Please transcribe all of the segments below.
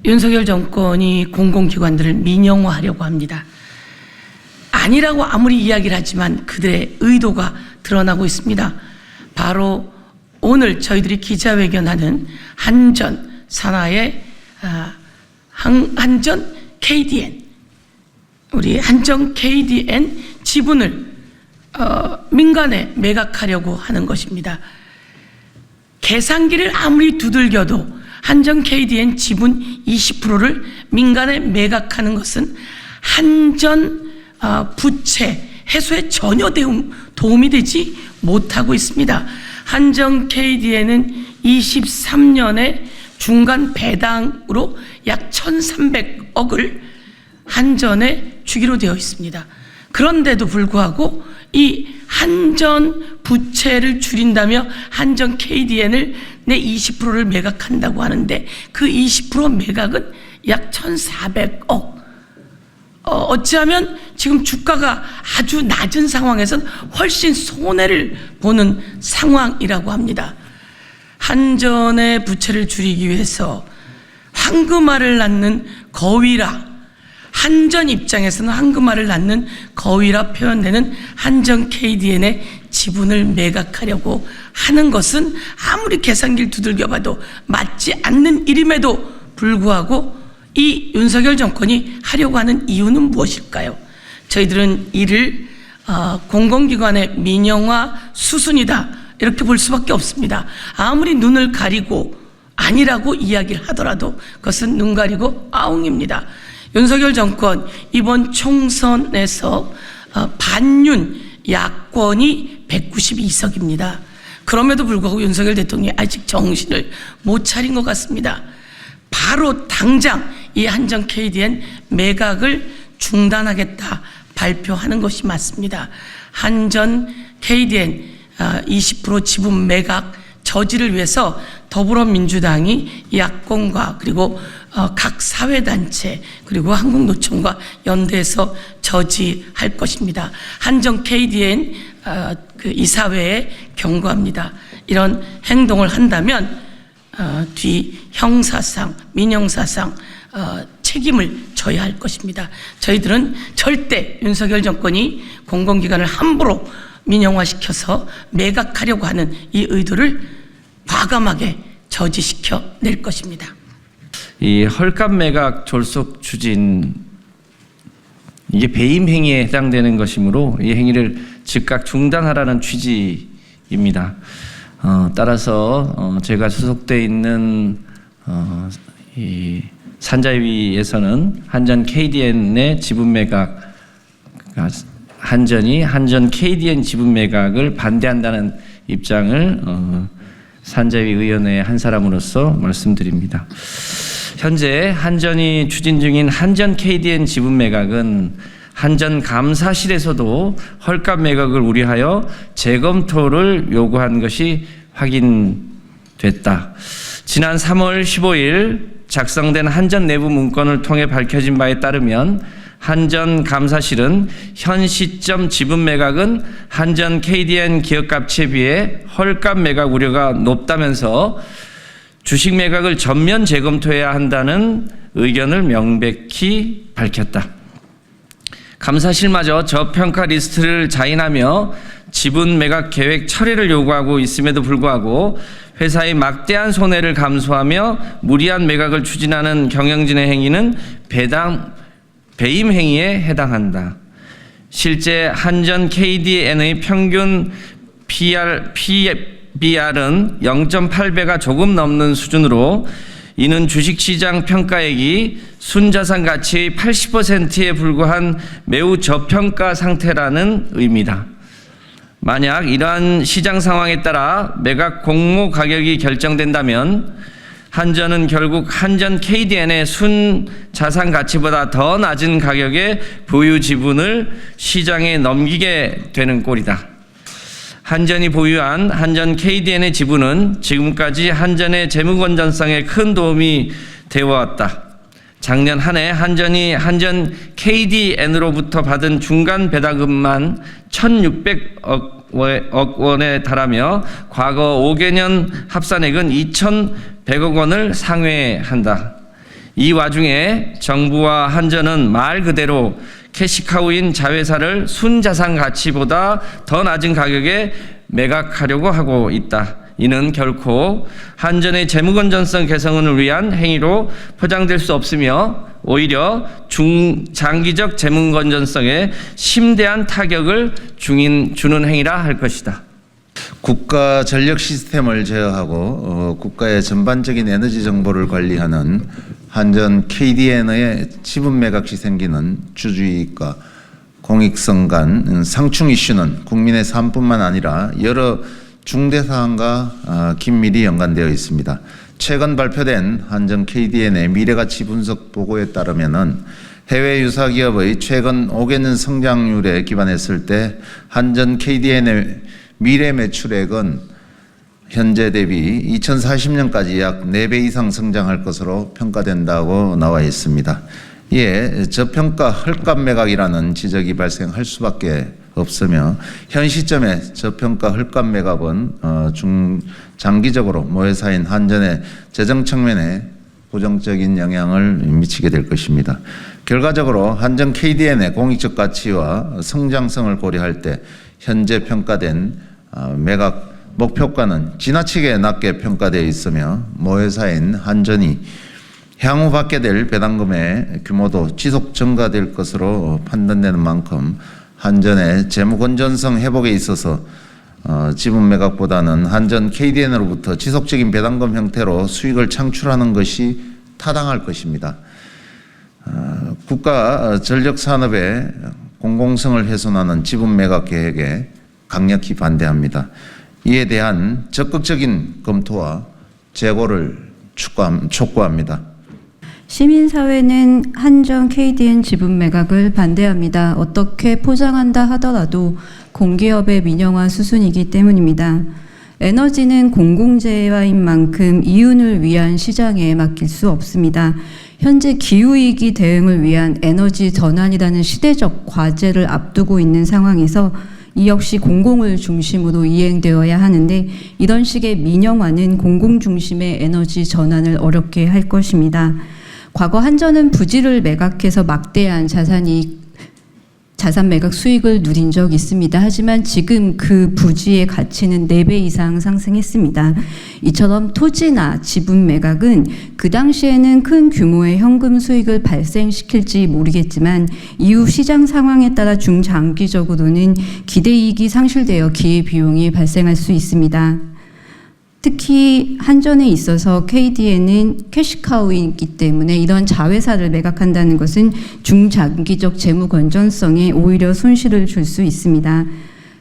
윤석열 정권이 공공기관들을 민영화하려고 합니다. 아니라고 아무리 이야기를 하지만 그들의 의도가 드러나고 있습니다. 바로 오늘 저희들이 기자회견하는 한전 산하의 한전 KDN, 우리 한전 KDN 지분을 민간에 매각하려고 하는 것입니다. 계산기를 아무리 두들겨도 한전 KDN 지분 20%를 민간에 매각하는 것은 한전 부채 해소에 전혀 도움이 되지 못하고 있습니다. 한전 KDN은 23년에 중간 배당으로 약 1,300억을 한전에 주기로 되어 있습니다. 그런데도 불구하고 이 한전 부채를 줄인다며 한전 KDN을 내 20%를 매각한다고 하는데 그 20% 매각은 약 1,400억. 어찌하면 지금 주가가 아주 낮은 상황에서는 훨씬 손해를 보는 상황이라고 합니다. 한전의 부채를 줄이기 위해서 황금알을 낳는 거위라, 한전 입장에서는 황금알을 낳는 거위라 표현되는 한전 KDN의 지분을 매각하려고 하는 것은 아무리 계산기를 두들겨봐도 맞지 않는 일임에도 불구하고 이 윤석열 정권이 하려고 하는 이유는 무엇일까요? 저희들은 이를 공공기관의 민영화 수순이다 이렇게 볼 수밖에 없습니다. 아무리 눈을 가리고 아니라고 이야기를 하더라도 그것은 눈 가리고 아웅입니다. 윤석열 정권 이번 총선에서 반윤 야권이 192석입니다. 그럼에도 불구하고 윤석열 대통령이 아직 정신을 못 차린 것 같습니다. 바로 당장 이 한전 KDN 매각을 중단하겠다 발표하는 것이 맞습니다. 한전 KDN 20% 지분 매각 저지를 위해서 더불어민주당이 야권과 그리고 각 사회단체 그리고 한국노총과 연대해서 저지할 것입니다. 한전 KDN 그 이사회에 경고합니다. 이런 행동을 한다면 뒤 형사상, 민형사상 책임을 져야 할 것입니다. 저희들은 절대 윤석열 정권이 공공기관을 함부로 민영화시켜서 매각하려고 하는 이 의도를 과감하게 저지시켜 낼 것입니다. 이 헐값 매각 졸속 추진, 이게 배임 행위에 해당되는 것이므로 이 행위를 즉각 중단하라는 취지입니다. 따라서 제가 소속돼 있는 이 산자위에서는 한전 KDN의 지분 매각, 한전 KDN 지분 매각을 반대한다는 입장을 산자위 의원의 한 사람으로서 말씀드립니다. 현재 한전이 추진 중인 한전 KDN 지분 매각은 한전 감사실에서도 헐값 매각을 우려하여 재검토를 요구한 것이 확인됐다. 지난 3월 15일 작성된 한전 내부 문건을 통해 밝혀진 바에 따르면 한전 감사실은 현 시점 지분 매각은 한전 KDN 기업 가치에 비해 헐값 매각 우려가 높다면서 주식 매각을 전면 재검토해야 한다는 의견을 명백히 밝혔다. 감사실마저 저평가 리스트를 자인하며 지분 매각 계획 철회를 요구하고 있음에도 불구하고 회사의 막대한 손해를 감수하며 무리한 매각을 추진하는 경영진의 행위는 배임 행위에 해당한다. 실제 한전 KDN의 평균 PBR은 0.8배가 조금 넘는 수준으로 이는 주식시장 평가액이 순자산 가치의 80%에 불과한 매우 저평가 상태라는 의미다. 만약 이러한 시장 상황에 따라 매각 공모 가격이 결정된다면 한전은 결국 한전 KDN의 순자산 가치보다 더 낮은 가격의 보유 지분을 시장에 넘기게 되는 꼴이다. 한전이 보유한 한전 KDN의 지분은 지금까지 한전의 재무 건전성에 큰 도움이 되어왔다. 작년 한 해 한전이 한전 KDN으로부터 받은 중간 배당금만 1,600억 원에 달하며 과거 5개년 합산액은 2,100억 원을 상회한다. 이 와중에 정부와 한전은 말 그대로 캐시카우인 자회사를 순자산 가치보다 더 낮은 가격에 매각하려고 하고 있다. 이는 결코 한전의 재무건전성 개선을 위한 행위로 포장될 수 없으며 오히려 중장기적 재무건전성에 심대한 타격을 주는 행위라 할 것이다. 국가 전력 시스템을 제어하고 국가의 전반적인 에너지 정보를 관리하는 한전 KDN의 지분 매각 시 생기는 주주이익과 공익성 간 상충 이슈는 국민의 삶뿐만 아니라 여러 중대 사안과 긴밀히 연관되어 있습니다. 최근 발표된 한전 KDN의 미래가치 분석 보고에 따르면은 해외 유사 기업의 최근 5개년 성장률에 기반했을 때 한전 KDN의 미래 매출액은 현재 대비 2040년까지 약 4배 이상 성장할 것으로 평가된다고 나와 있습니다. 이에 저평가 헐값 매각이라는 지적이 발생할 수밖에 없으며 현 시점에 저평가 헐값 매각은 중장기적으로 모회사인 한전의 재정 측면에 부정적인 영향을 미치게 될 것입니다. 결과적으로 한전 KDN의 공익적 가치와 성장성을 고려할 때 현재 평가된 매각 목표가는 지나치게 낮게 평가되어 있으며 모회사인 한전이 향후 받게 될 배당금의 규모도 지속 증가될 것으로 판단되는 만큼 한전의 재무 건전성 회복에 있어서 지분 매각보다는 한전 KDN으로부터 지속적인 배당금 형태로 수익을 창출하는 것이 타당할 것입니다. 국가 전력 산업의 공공성을 훼손하는 지분 매각 계획에 강력히 반대합니다. 이에 대한 적극적인 검토와 재고를 촉구합니다. 시민사회는 한전 KDN 지분 매각을 반대합니다. 어떻게 포장한다 하더라도 공기업의 민영화 수순이기 때문입니다. 에너지는 공공재화인 만큼 이윤을 위한 시장에 맡길 수 없습니다. 현재 기후위기 대응을 위한 에너지 전환이라는 시대적 과제를 앞두고 있는 상황에서 이 역시 공공을 중심으로 이행되어야 하는데 이런 식의 민영화는 공공 중심의 에너지 전환을 어렵게 할 것입니다. 과거 한전은 부지를 매각해서 막대한 자산 매각 수익을 누린 적이 있습니다. 하지만 지금 그 부지의 가치는 4배 이상 상승했습니다. 이처럼 토지나 지분 매각은 그 당시에는 큰 규모의 현금 수익을 발생시킬지 모르겠지만 이후 시장 상황에 따라 중장기적으로는 기대이익이 상실되어 기회비용이 발생할 수 있습니다. 특히 한전에 있어서 KDN은 캐시카우이기 때문에 이런 자회사를 매각한다는 것은 중장기적 재무 건전성에 오히려 손실을 줄 수 있습니다.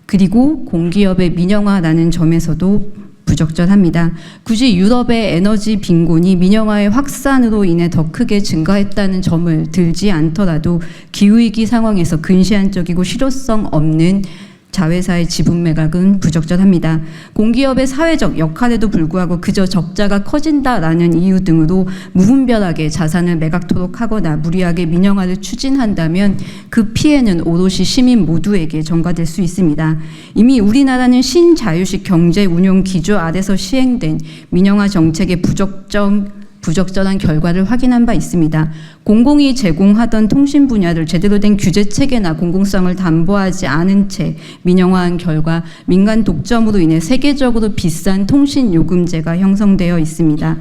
그리고 공기업의 민영화라는 점에서도 부적절합니다. 굳이 유럽의 에너지 빈곤이 민영화의 확산으로 인해 더 크게 증가했다는 점을 들지 않더라도 기후위기 상황에서 근시안적이고 실효성 없는 자회사의 지분 매각은 부적절합니다. 공기업의 사회적 역할에도 불구하고 그저 적자가 커진다라는 이유 등으로 무분별하게 자산을 매각토록 하거나 무리하게 민영화를 추진한다면 그 피해는 오롯이 시민 모두에게 전가될 수 있습니다. 이미 우리나라는 신자유식 경제 운용 기조 아래서 시행된 민영화 정책의 부적절한 결과를 확인한 바 있습니다. 공공이 제공하던 통신 분야를 제대로 된 규제 체계나 공공성을 담보하지 않은 채 민영화한 결과 민간 독점으로 인해 세계적으로 비싼 통신 요금제가 형성되어 있습니다.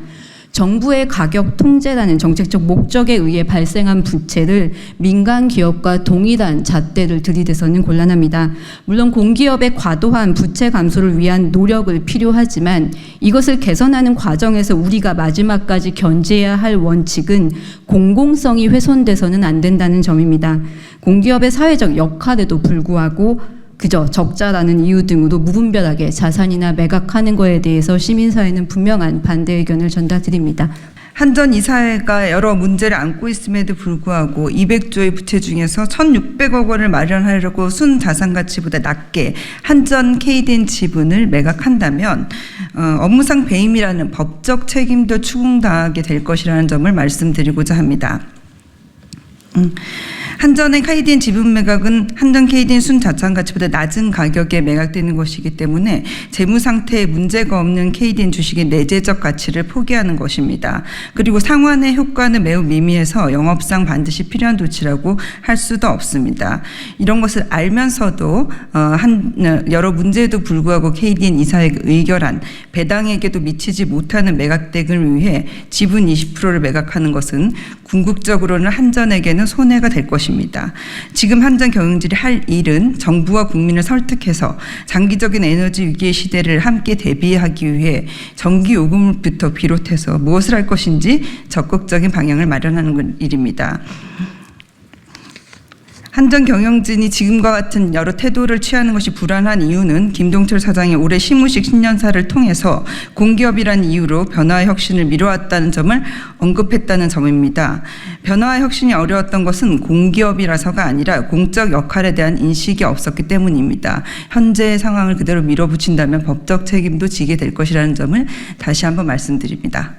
정부의 가격 통제라는 정책적 목적에 의해 발생한 부채를 민간 기업과 동일한 잣대를 들이대서는 곤란합니다. 물론 공기업의 과도한 부채 감소를 위한 노력을 필요하지만 이것을 개선하는 과정에서 우리가 마지막까지 견지해야 할 원칙은 공공성이 훼손돼서는 안 된다는 점입니다. 공기업의 사회적 역할에도 불구하고 그저 적자라는 이유 등으로 무분별하게 자산이나 매각하는 것에 대해서 시민사회는 분명한 반대 의견을 전달드립니다. 한전 이사회가 여러 문제를 안고 있음에도 불구하고 200조의 부채 중에서 1,600억 원을 마련하려고 순자산가치보다 낮게 한전 KDN 지분을 매각한다면 업무상 배임이라는 법적 책임도 추궁당하게 될 것이라는 점을 말씀드리고자 합니다. 한전의 KDN 지분 매각은 한전 KDN 순자산 가치보다 낮은 가격에 매각되는 것이기 때문에 재무 상태에 문제가 없는 KDN 주식의 내재적 가치를 포기하는 것입니다. 그리고 상환의 효과는 매우 미미해서 영업상 반드시 필요한 조치라고 할 수도 없습니다. 이런 것을 알면서도 여러 문제에도 불구하고 KDN 이사회가 의결한 배당에게도 미치지 못하는 매각대금을 위해 지분 20%를 매각하는 것은 궁극적으로는 한전에게는 손해가 될 것입니다. 지금 한전 경영진이 할 일은 정부와 국민을 설득해서 장기적인 에너지 위기의 시대를 함께 대비하기 위해 전기 요금부터 비롯해서 무엇을 할 것인지 적극적인 방향을 마련하는 일입니다. 한전 경영진이 지금과 같은 여러 태도를 취하는 것이 불안한 이유는 김동철 사장이 올해 시무식 신년사를 통해서 공기업이라는 이유로 변화의 혁신을 미뤄왔다는 점을 언급했다는 점입니다. 변화의 혁신이 어려웠던 것은 공기업이라서가 아니라 공적 역할에 대한 인식이 없었기 때문입니다. 현재의 상황을 그대로 밀어붙인다면 법적 책임도 지게 될 것이라는 점을 다시 한번 말씀드립니다.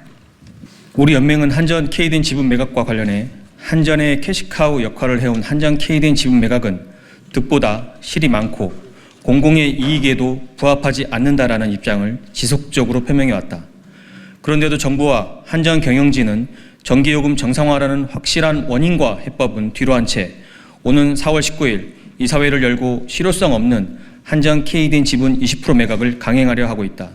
우리 연맹은 한전 KDN 지분 매각과 관련해 한전의 캐시카우 역할을 해온 한전 KDN 지분 매각은 득보다 실이 많고 공공의 이익에도 부합하지 않는다라는 입장을 지속적으로 표명해왔다. 그런데도 정부와 한전 경영진은 전기요금 정상화라는 확실한 원인과 해법은 뒤로한 채 오는 4월 19일 이사회를 열고 실효성 없는 한전 KDN 지분 20% 매각을 강행하려 하고 있다.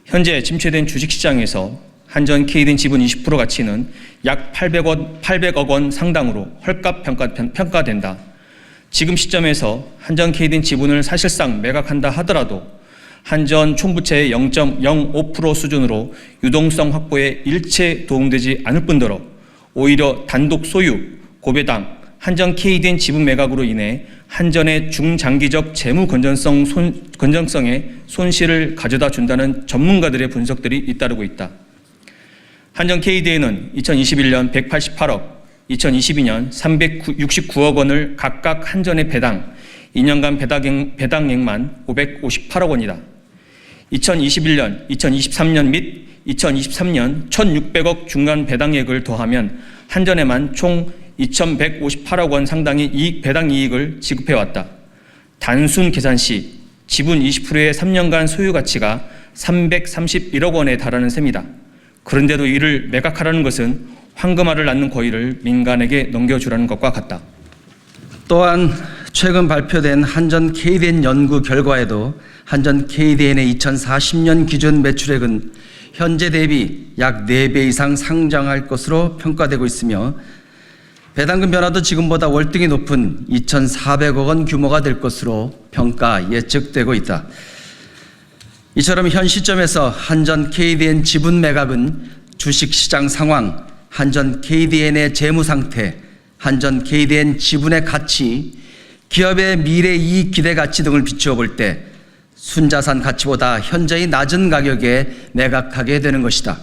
현재 침체된 주식시장에서 한전 KDN 지분 20% 가치는 약 800억 원 상당으로 헐값 평가된다. 지금 시점에서 한전 KDN 지분을 사실상 매각한다 하더라도 한전 총부채의 0.05% 수준으로 유동성 확보에 일체 도움되지 않을 뿐더러 오히려 단독 소유, 고배당, 한전 KDN 지분 매각으로 인해 한전의 중장기적 재무 건전성에 손실을 가져다 준다는 전문가들의 분석들이 잇따르고 있다. 한전 KDN은 2021년 188억, 2022년 369억 원을 각각 한전에 배당, 2년간 배당액만 558억 원이다. 2021년, 2023년 및 2023년 1,600억 중간 배당액을 더하면 한전에만 총 2,158억 원 상당의 배당 이익을 지급해왔다. 단순 계산 시 지분 20%의 3년간 소유 가치가 331억 원에 달하는 셈이다. 그런데도 이를 매각하라는 것은 황금알을 낳는 고의를 민간에게 넘겨주라는 것과 같다. 또한 최근 발표된 한전 KDN 연구 결과에도 한전 KDN의 2040년 기준 매출액은 현재 대비 약 4배 이상 상장할 것으로 평가되고 있으며 배당금 변화도 지금보다 월등히 높은 2,400억 원 규모가 될 것으로 평가 예측되고 있다. 이처럼 현 시점에서 한전 KDN 지분 매각은 주식시장 상황, 한전 KDN의 재무 상태, 한전 KDN 지분의 가치, 기업의 미래 이익 기대 가치 등을 비추어 볼 때 순자산 가치보다 현저히 낮은 가격에 매각하게 되는 것이다.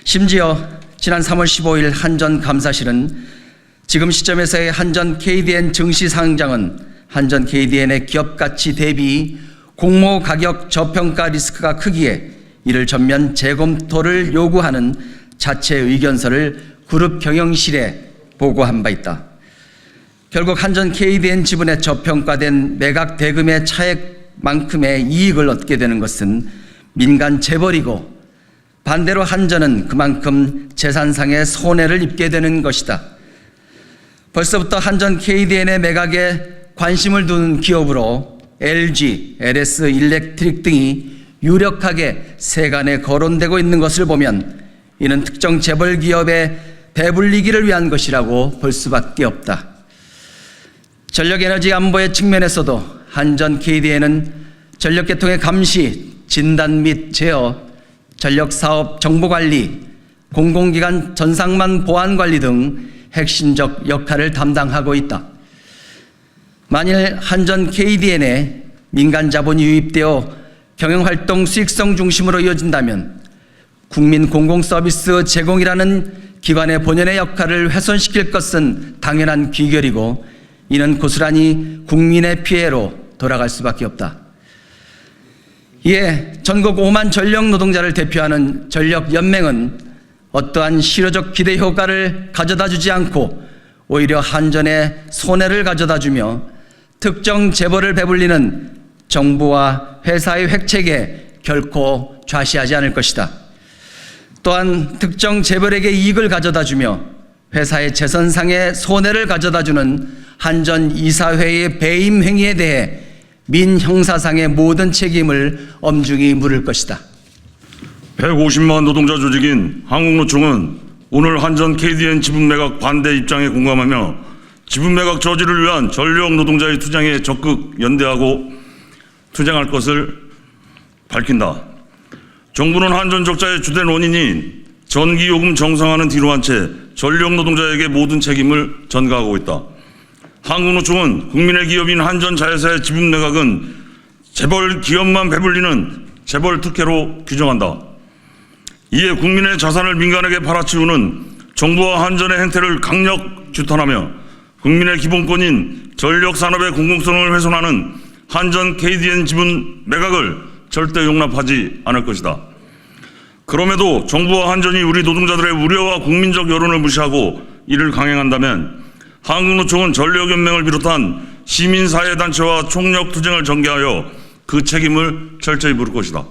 심지어 지난 3월 15일 한전 감사실은 지금 시점에서의 한전 KDN 증시 상장은 한전 KDN의 기업 가치 대비 공모 가격 저평가 리스크가 크기에 이를 전면 재검토를 요구하는 자체 의견서를 그룹 경영실에 보고한 바 있다. 결국 한전 KDN 지분의 저평가된 매각 대금의 차액만큼의 이익을 얻게 되는 것은 민간 재벌이고 반대로 한전은 그만큼 재산상의 손해를 입게 되는 것이다. 벌써부터 한전 KDN의 매각에 관심을 두는 기업으로 LG, LS 일렉트릭 등이 유력하게 세간에 거론되고 있는 것을 보면 이는 특정 재벌 기업의 배불리기를 위한 것이라고 볼 수밖에 없다. 전력에너지 안보의 측면에서도 한전 KDN은 전력계통의 감시, 진단 및 제어, 전력사업 정보관리, 공공기관 전상만 보안관리 등 핵심적 역할을 담당하고 있다. 만일 한전 KDN에 민간 자본이 유입되어 경영활동 수익성 중심으로 이어진다면 국민 공공서비스 제공이라는 기관의 본연의 역할을 훼손시킬 것은 당연한 귀결이고 이는 고스란히 국민의 피해로 돌아갈 수밖에 없다. 이에 전국 5만 전력 노동자를 대표하는 전력연맹은 어떠한 실효적 기대 효과를 가져다 주지 않고 오히려 한전에 손해를 가져다 주며 특정 재벌을 배불리는 정부와 회사의 획책에 결코 좌시하지 않을 것이다. 또한 특정 재벌에게 이익을 가져다 주며 회사의 재선상의 손해를 가져다 주는 한전 이사회의 배임 행위에 대해 민형사상의 모든 책임을 엄중히 물을 것이다. 150만 노동자 조직인 한국노총은 오늘 한전 KDN 지분 매각 반대 입장에 공감하며 지분 매각 저지를 위한 전력 노동자의 투쟁에 적극 연대하고 투쟁할 것을 밝힌다. 정부는 한전 적자의 주된 원인인 전기요금 정상화는 뒤로 한 채 전력 노동자에게 모든 책임을 전가하고 있다. 한국노총은 국민의 기업인 한전 자회사의 지분 매각은 재벌 기업만 배불리는 재벌 특혜로 규정한다. 이에 국민의 자산을 민간에게 팔아치우는 정부와 한전의 행태를 강력 규탄하며 국민의 기본권인 전력산업의 공공성을 훼손하는 한전 KDN 지분 매각을 절대 용납하지 않을 것이다. 그럼에도 정부와 한전이 우리 노동자들의 우려와 국민적 여론을 무시하고 이를 강행한다면 한국노총은 전력연맹을 비롯한 시민사회단체와 총력투쟁을 전개하여 그 책임을 철저히 물을 것이다.